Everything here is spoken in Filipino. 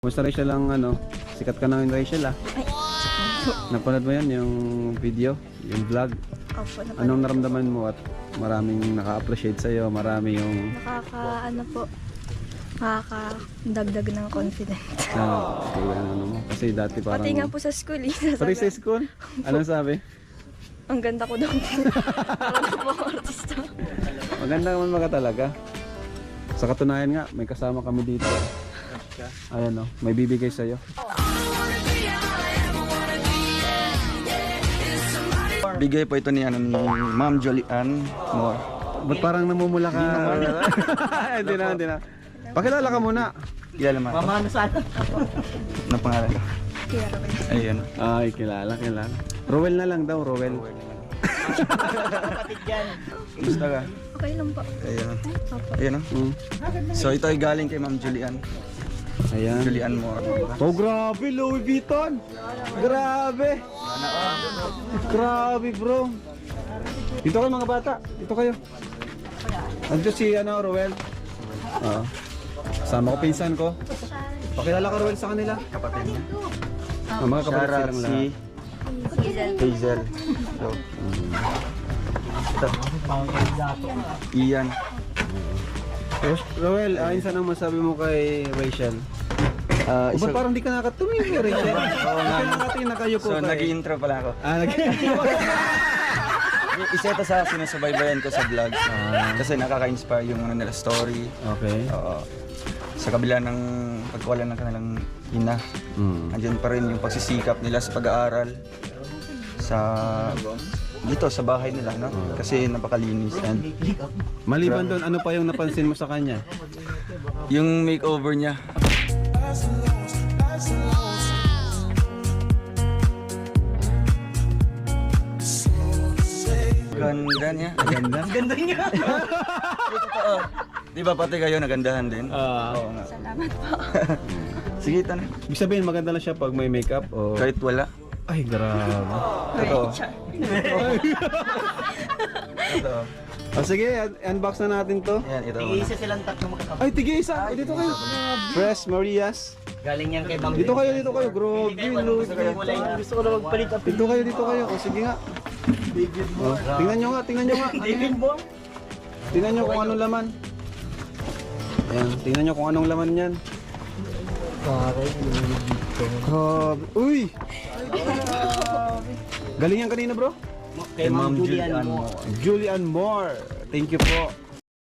Kumusta Rachel lang ano? Sikat ka na yung Rachel ah. Napanood mo yan yung video, yung vlog? Opo, napanood. Anong naramdaman mo at maraming naka-appreciate sa'yo, marami yung Nakakadagdag ng confidence. ano mo. Kasi dati parang... Pati nga po sa school eh. Pati sa school? Anong sabi? Ang ganda ko daw po. Parang po artista. Maganda naman mga talaga. Sa katunayan nga, may kasama kami dito. Ayan o, may bibigay sa'yo. Bigay po ito ni Ma'am Jolian Moore. Ba't parang namumula ka? Hindi na. Pakilala ka muna. Kilala mo? Mama, ano sana? Ano pangalan ko? Kaya rin. Ayun. Ay, kilala. Rowel na lang daw, Rowel. Kapatid yan. Gusto ka? Okay lang po. Ayun. Opo. Ayun o. So ito ay galing kay Ma'am Jolian. Ayan. Jolian Moore. Oh, grabe, Louis Vuitton. Grabe. Grabe, bro. Dito kayo mga bata. Dito kayo. Andiyo si Rowel. Oo. Sama ko pinsan ko. Pakilala ka Rowel sa kanila. Kapatid niya. Mga kapatid Sarah, silang si lahat. Hazel. So, ito. Ian. Rowel, saan ang masabi mo kay Rachel? Ba't parang di ka nakatumingin kay Rachel? Oo nga. Hindi ka nakayuko So ka nag-i-intro pala ako. nag-intro. Isa ito sa sinusubaybayan ko sa vlogs. Kasi nakaka-inspire yung ano nila story. Okay. Oo. Sa kabila ng pagkawala ng kanilang ina, andyan pa rin yung pagsisikap nila sa pag-aaral sa dito sa bahay nila, no? Kasi napakalinis and Maliban doon, ano pa yung napansin mo sa kanya? yung makeover niya. Ganda niya. Ganda? Ganda niya. Totoo. Di ba pati kayo nagandahan din? Oo nga. Salamat po. Sige, ito na. Ibig sabihin maganda lang siya pag may makeup o... Kahit wala. Ay, grabe. Totoo. Totoo. Sige, unbox na natin to. Yan, ito. Isa silang tatlo magkakapatid. Ay, tigisa. Ay, dito kayo. Fresh Marias. Galing yan kay Ma'am. Dito kayo. Grabe, Louis Vuitton. Gusto ko na magpalit ang Dito kayo. O, sige nga. Oh, tingnan nyo nga. David Bong. Tingnan nyo kung anong laman. Ayan, tingnan nyo kung anong laman yan. Grabe. Uy! Galing yan kanina, bro? Kay Ma'am Julian Moore. Julian Moore. Thank you po.